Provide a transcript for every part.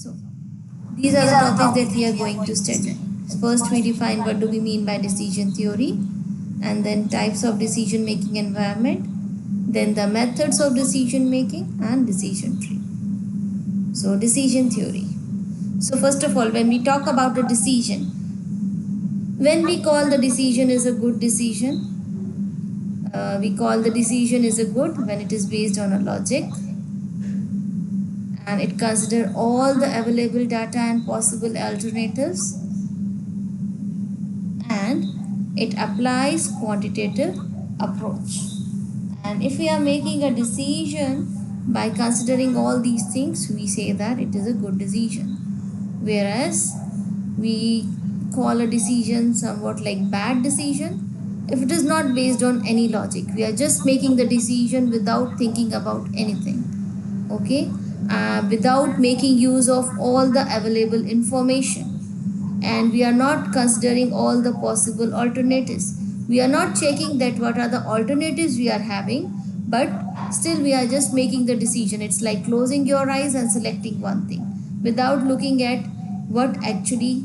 So these are the topics that we are going to study. First, we define what do we mean by decision theory, and then types of decision making environment, then the methods of decision making and decision tree. So decision theory. So first of all, when we talk about a decision, when we call the decision is a good decision, we call the decision is a good when it is based on a logic and it consider all the available data and possible alternatives, and it applies quantitative approach. And if we are making a decision by considering all these things, we say that it is a good decision. Whereas we call a decision somewhat like bad decision if it is not based on any logic. We are just making the decision without thinking about anything. Okay, without making use of all the available information, and we are not considering all the possible alternatives. We are not checking that what are the alternatives we are having, but still we are just making the decision. It's like closing your eyes and selecting one thing without looking at what actually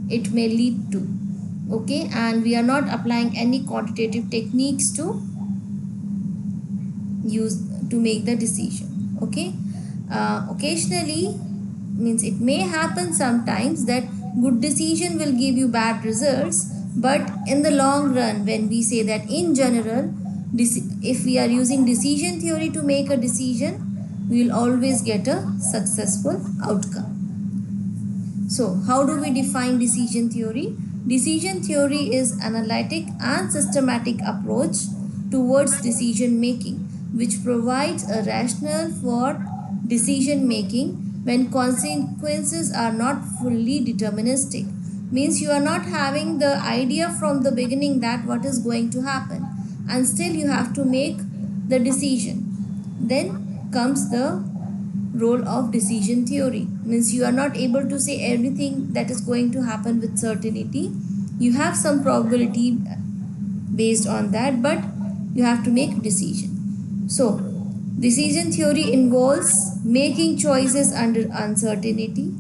it may lead to. Okay, and we are not applying any quantitative techniques to use to make the decision. Okay, occasionally, means it may happen sometimes that good decision will give you bad results, but in the long run, when we say that in general, if we are using decision theory to make a decision, we will always get a successful outcome. So how do we define decision theory? Decision theory is analytic and systematic approach towards decision making, which provides a rationale for decision making when consequences are not fully deterministic. Means you are not having the idea from the beginning that what is going to happen, and still you have to make the decision. Then comes the role of decision theory. Means you are not able to say everything that is going to happen with certainty. You have some probability based on that, but you have to make a decision. So decision theory involves making choices under uncertainty.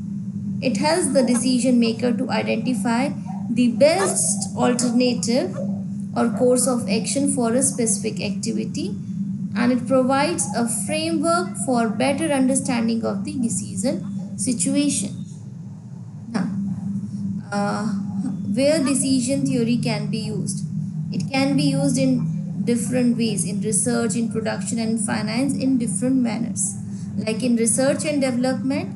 It helps the decision maker to identify the best alternative or course of action for a specific activity, and it provides a framework for better understanding of the decision situation. Now, where decision theory can be used? It can be used in different ways in research, in production, and finance in different manners. Like in research and development,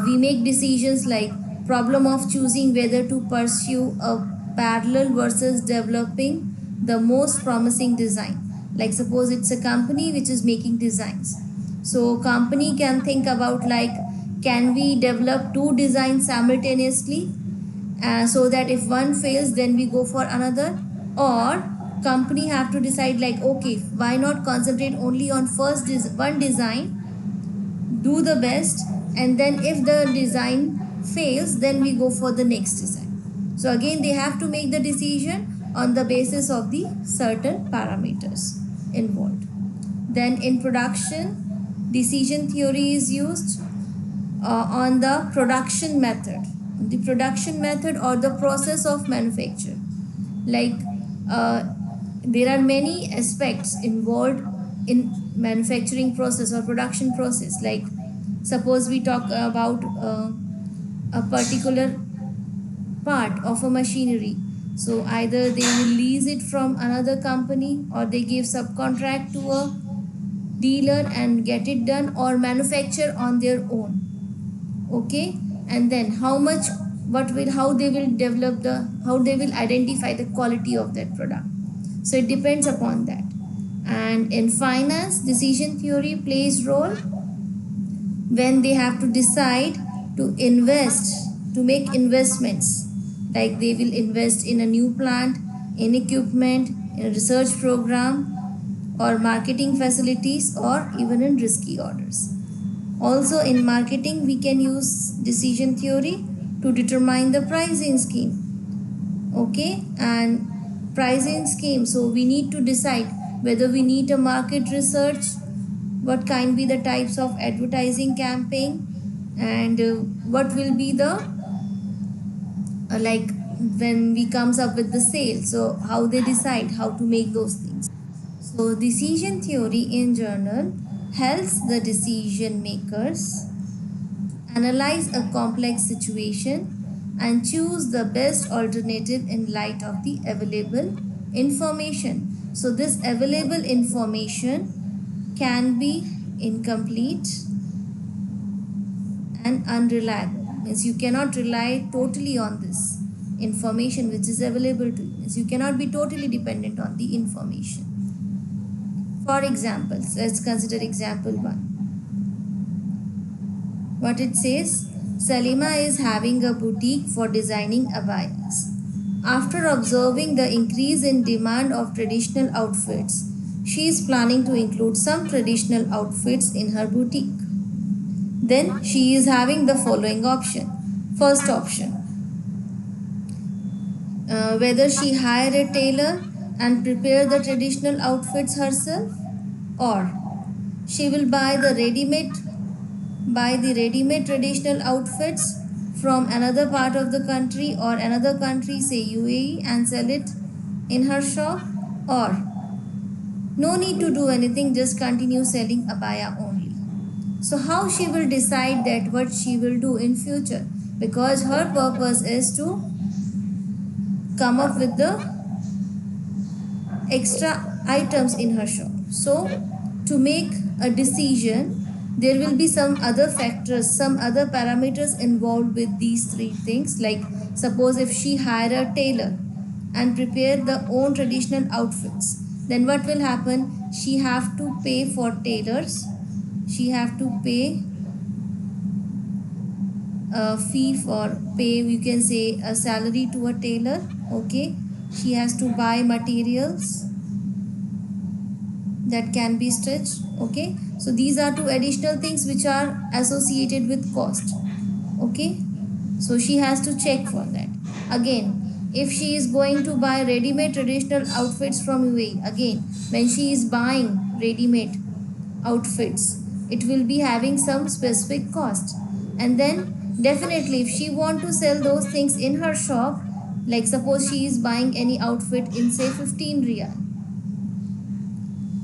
we make decisions like problem of choosing whether to pursue a parallel versus developing the most promising design. Like suppose it's a company which is making designs, so company can think about like, can we develop two designs simultaneously, so that if one fails then we go for another, or company have to decide like, okay, why not concentrate only on first one design, do the best, and then if the design fails then we go for the next design. So again they have to make the decision on the basis of the certain parameters involved. Then in production, decision theory is used on the production method, or the process of manufacture. Like there are many aspects involved in manufacturing process or production process. Like suppose we talk about a particular part of a machinery, so either they will lease it from another company, or they give subcontract to a dealer and get it done, or manufacture on their own. Okay, and then how they will identify the quality of that product. So it depends upon that. And in finance, decision theory plays role when they have to decide to invest, to make investments. Like they will invest in a new plant, in equipment, in a research program, or marketing facilities, or even in risky orders. Also in marketing, we can use decision theory to determine the pricing scheme. Okay, and pricing scheme, so we need to decide whether we need a market research, what can be the types of advertising campaign, and what will be the like when we comes up with the sale, so how they decide how to make those things. So decision theory in journal helps the decision makers analyze a complex situation and choose the best alternative in light of the available information. So this available information can be incomplete and unreliable. Means you cannot rely totally on this information which is available to you. Means you cannot be totally dependent on the information. For examples, let's consider example 1. What it says, Salima is having a boutique for designing abayas. After observing the increase in demand of traditional outfits, she is planning to include some traditional outfits in her boutique. Then she is having the following option. First option, whether she hire a tailor and prepare the traditional outfits herself, or she will buy the ready-made traditional outfits from another part of the country or another country, say UAE, and sell it in her shop, or no need to do anything, just continue selling abaya only. So how she will decide that what she will do in future, because her purpose is to come up with the extra items in her shop. So to make a decision, there will be some other factors, some other parameters involved with these three things. Like suppose if she hire a tailor and prepare the own traditional outfits, then what will happen? She have to pay for tailors, she have to pay a fee for pay, you can say a salary to a tailor. Okay, she has to buy materials that can be stitched. Okay, so these are two additional things which are associated with cost. Okay, so she has to check for that. Again, if she is going to buy ready-made traditional outfits from UAE, again when she is buying ready-made outfits, it will be having some specific cost. And then definitely if she want to sell those things in her shop, like suppose she is buying any outfit in say 15 riyal,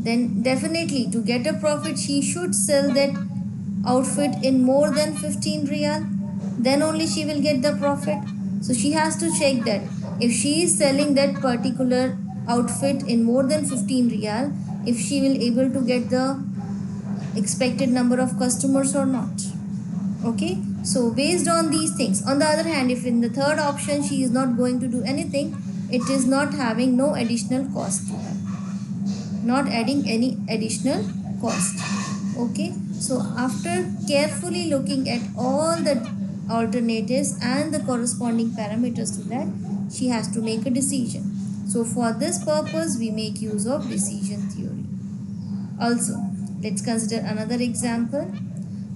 then definitely to get a profit she should sell that outfit in more than 15 riyal, then only she will get the profit. So she has to check that if she is selling that particular outfit in more than 15 riyal, if she will able to get the expected number of customers or not. Okay, so based on these things. On the other hand, if in the third option she is not going to do anything, it is not having no additional cost to her, not adding any additional cost. Okay, so after carefully looking at all the alternatives and the corresponding parameters to that, she has to make a decision. So for this purpose we make use of decision theory. Also, let's consider another example.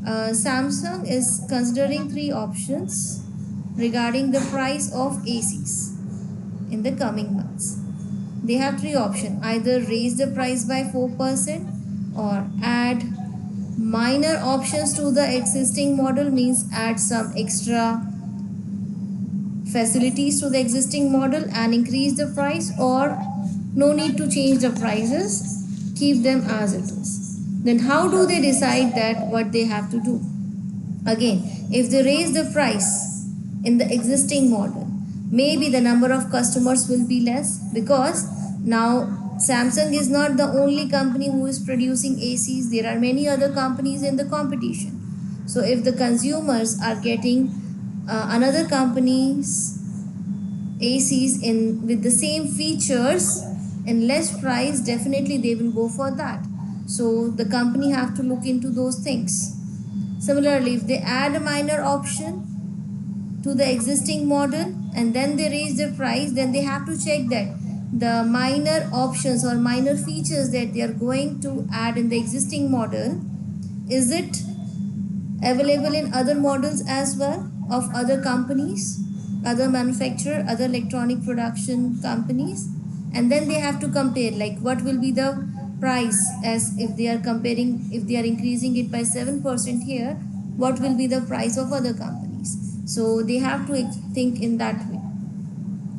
Samsung is considering three options regarding the price of ACs in the coming months. They have three options: either raise the price by 4% or add minor options to the existing model, means add some extra facilities to the existing model and increase the price, or no need to change the prices, keep them as it is. Then how do they decide that what they have to do? Again, if they raise the price in the existing model, maybe the number of customers will be less, because now Samsung is not the only company who is producing ACs. There are many other companies in the competition. So if the consumers are getting another company's ACs in with the same features and less price, definitely they will go for that. So the company have to look into those things. Similarly, if they add a minor option to the existing model and then they raise the price, then they have to check that the minor options or minor features that they are going to add in the existing model, is it available in other models as well of other companies, other manufacturer, other electronic production companies. And then they have to compare, like what will be the price, as if they are comparing, if they are increasing it by 7% here, what will be the price of other companies. So they have to think in that way.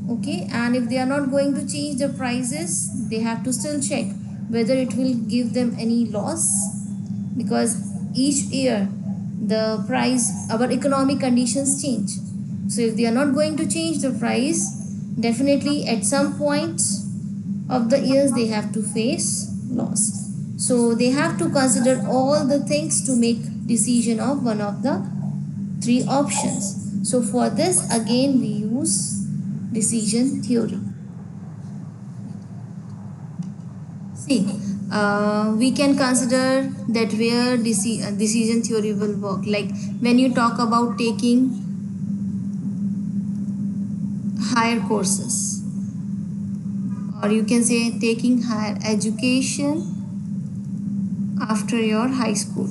Okay, and if they are not going to change the prices, they have to still check whether it will give them any loss, because each year the price, our economic conditions change. So if they are not going to change the price, definitely at some point of the years they have to face loss. So they have to consider all the things to make decision of one of the three options. So for this again we use decision theory. See, we can consider that where decision theory will work. Like when you talk about taking higher courses, or you can say taking higher education after your high school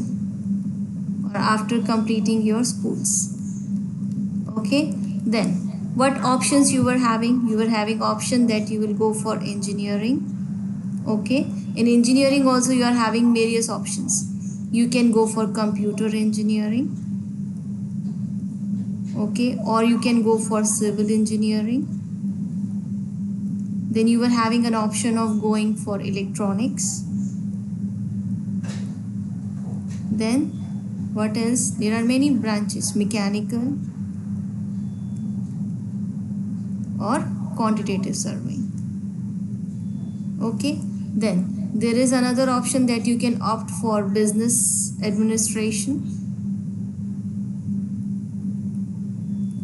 or after completing your schools. Okay, then what options you were having? You were having option that you will go for engineering. Okay, in engineering also you are having various options. You can go for computer engineering, okay, or you can go for civil engineering. Then you were having an option of going for electronics. Then what else? There are many branches: mechanical or quantitative surveying. Okay, then there is another option that you can opt for business administration.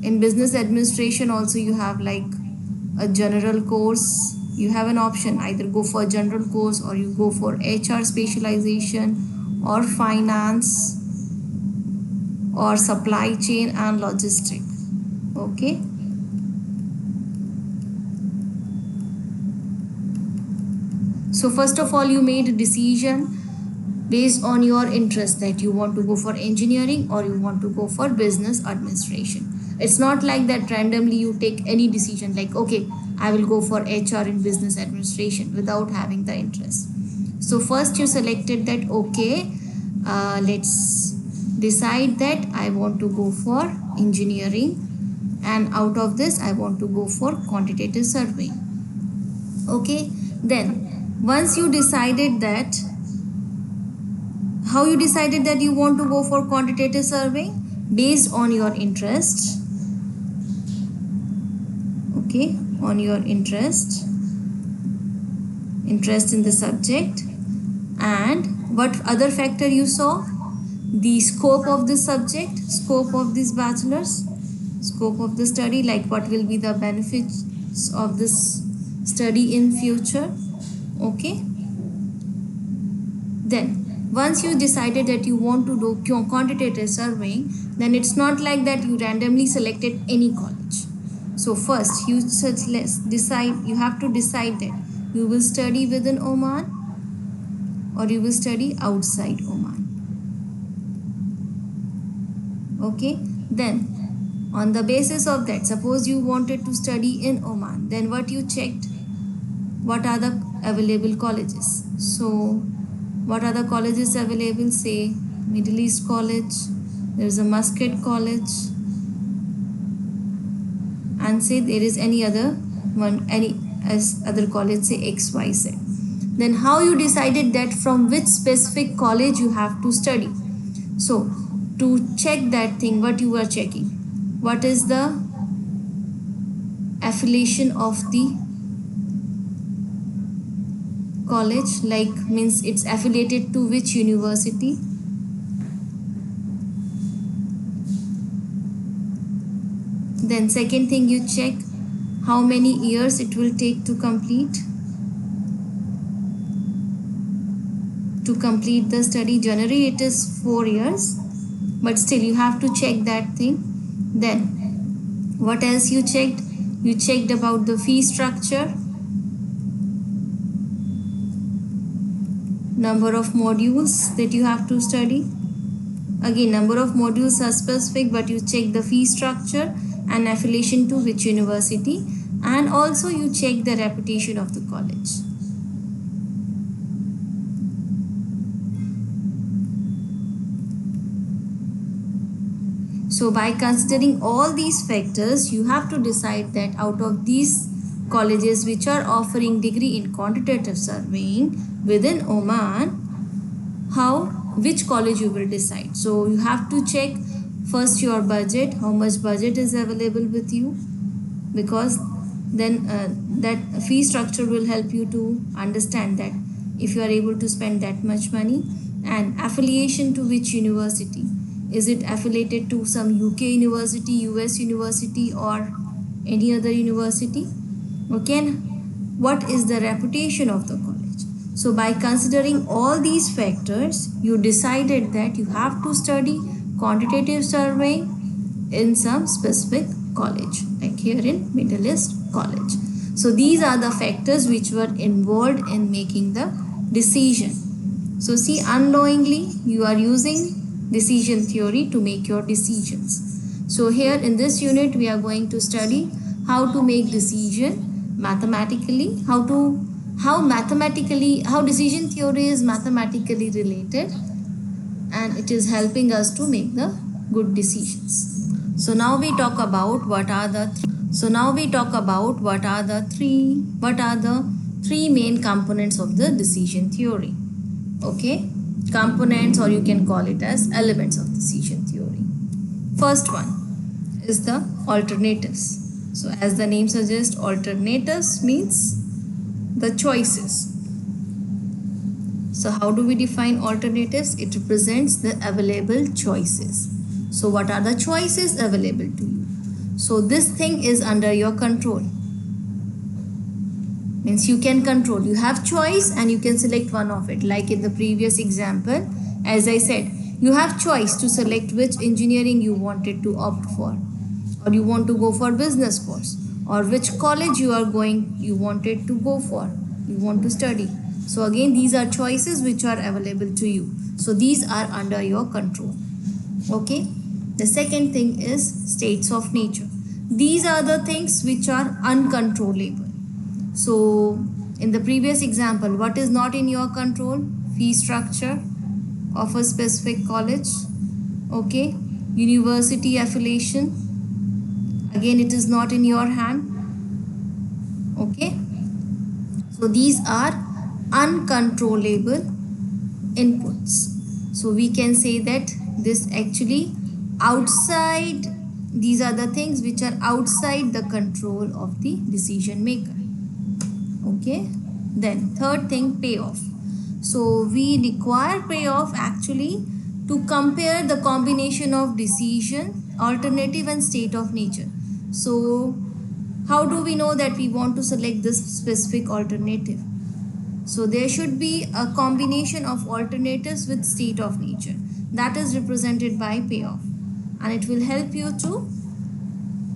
In business administration also you have like a general course. You have an option, either go for general course or you go for HR specialization or finance or supply chain and logistic. Okay, so first of all you made a decision based on your interest that you want to go for engineering or you want to go for business administration. It's not like that randomly you take any decision like, okay, I will go for HR in business administration without having the interest. So first you selected that, okay, let's decide that I want to go for engineering, and out of this I want to go for quantitative surveying. Okay, then once you decided that, how you decided that you want to go for quantitative surveying? Based on your interest. Okay, on your interest in the subject. And what other factor you saw? The scope of the subject, scope of this bachelor's, scope of the study, like what will be the benefits of this study in future. Okay, then once you decided that you want to do quantitative surveying, then it's not like that you randomly selected any college. So first you have to decide that you will study within Oman or you will study outside Oman. Okay, then on the basis of that, suppose you wanted to study in Oman, then what you checked? What are the available colleges? So what are the colleges available? Say Middle East College, there is a Muscat College, and say there is any other one, any as other college, say XYZ. Then how you decided that from which specific college you have to study? So to check that thing, what you are checking? What is the affiliation of the college? Like means it's affiliated to which university? Then second thing you check, how many years it will take to complete the study. Generally it is 4 years, but still you have to check that thing. Then what else you checked? You checked about the fee structure, number of modules that you have to study. Again, number of modules are specific, but you check the fee structure and affiliation to which university, and also you check the reputation of the college. So by considering all these factors, you have to decide that out of these colleges which are offering degree in quantitative surveying within Oman, which college you will decide. So you have to check first your budget, how much budget is available with you, because then that fee structure will help you to understand that if you are able to spend that much money. And affiliation to which university, is it affiliated to some UK university, US university, or any other university? Okay, and what is the reputation of the college? So by considering all these factors, you decided that you have to study quantitative surveying in some specific college, like here in Middle East College. So these are the factors which were involved in making the decision. So see, unknowingly you are using decision theory to make your decisions. So here in this unit we are going to study how to make decision mathematically, how decision theory is mathematically related, and it is helping us to make the good decisions. So now we talk about what are the three main components of the decision theory. Okay, components, or you can call it as elements of decision theory. First one is the alternatives. So as the name suggests, alternatives means the choices. So how do we define alternatives? It represents the available choices. So what are the choices available to you? So this thing is under your control. Means you can control, you have choice and you can select one of it. Like in the previous example, as I said, you have choice to select which engineering you wanted to opt for, or you want to go for business course, or which college you wanted to go for, you want to study. So again, these are choices which are available to you. So these are under your control. Okay, the second thing is states of nature. These are the things which are uncontrollable. So in the previous example, what is not in your control? Fee structure of a specific college. Okay, university affiliation, again it is not in your hand. Okay, so these are uncontrollable inputs. So we can say that this actually these are the things which are outside the control of the decision maker. Okay, then third thing, payoff. So we require payoff actually to compare the combination of decision, alternative, and state of nature. So how do we know that we want to select this specific alternative? So there should be a combination of alternatives with state of nature. That is represented by payoff, and it will help you to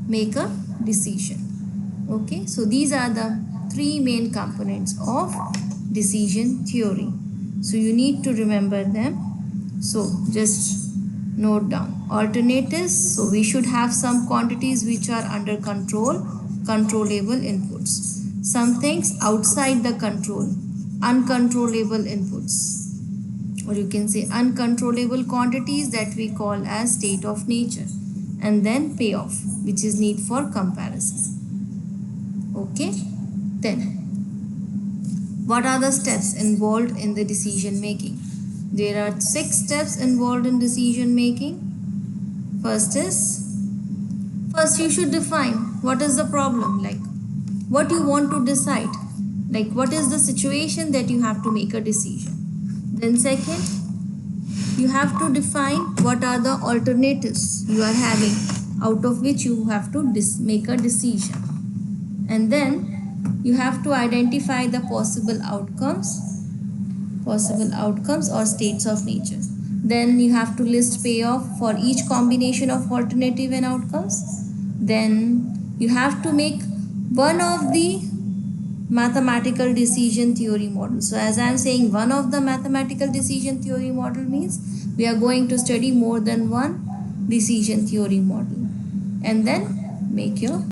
make a decision. Okay, so these are the three main components of decision theory. So you need to remember them. So just note down alternatives. So we should have some quantities which are under control, controllable inputs. Some things outside the control, uncontrollable inputs, or you can say uncontrollable quantities that we call as state of nature. And then payoff, which is need for comparison. Okay, then what are the steps involved in the decision making? There are 6 steps involved in decision making. First you should define what is the problem, like what you want to decide, like what is the situation that you have to make a decision. Then second, you have to define what are the alternatives you are having, out of which you have to make a decision. And then you have to identify the possible outcomes or states of nature. Then you have to list payoff for each combination of alternative and outcomes. Then you have to make one of the mathematical decision theory model. So as I am saying, one of the mathematical decision theory model means we are going to study more than one decision theory model, and then make your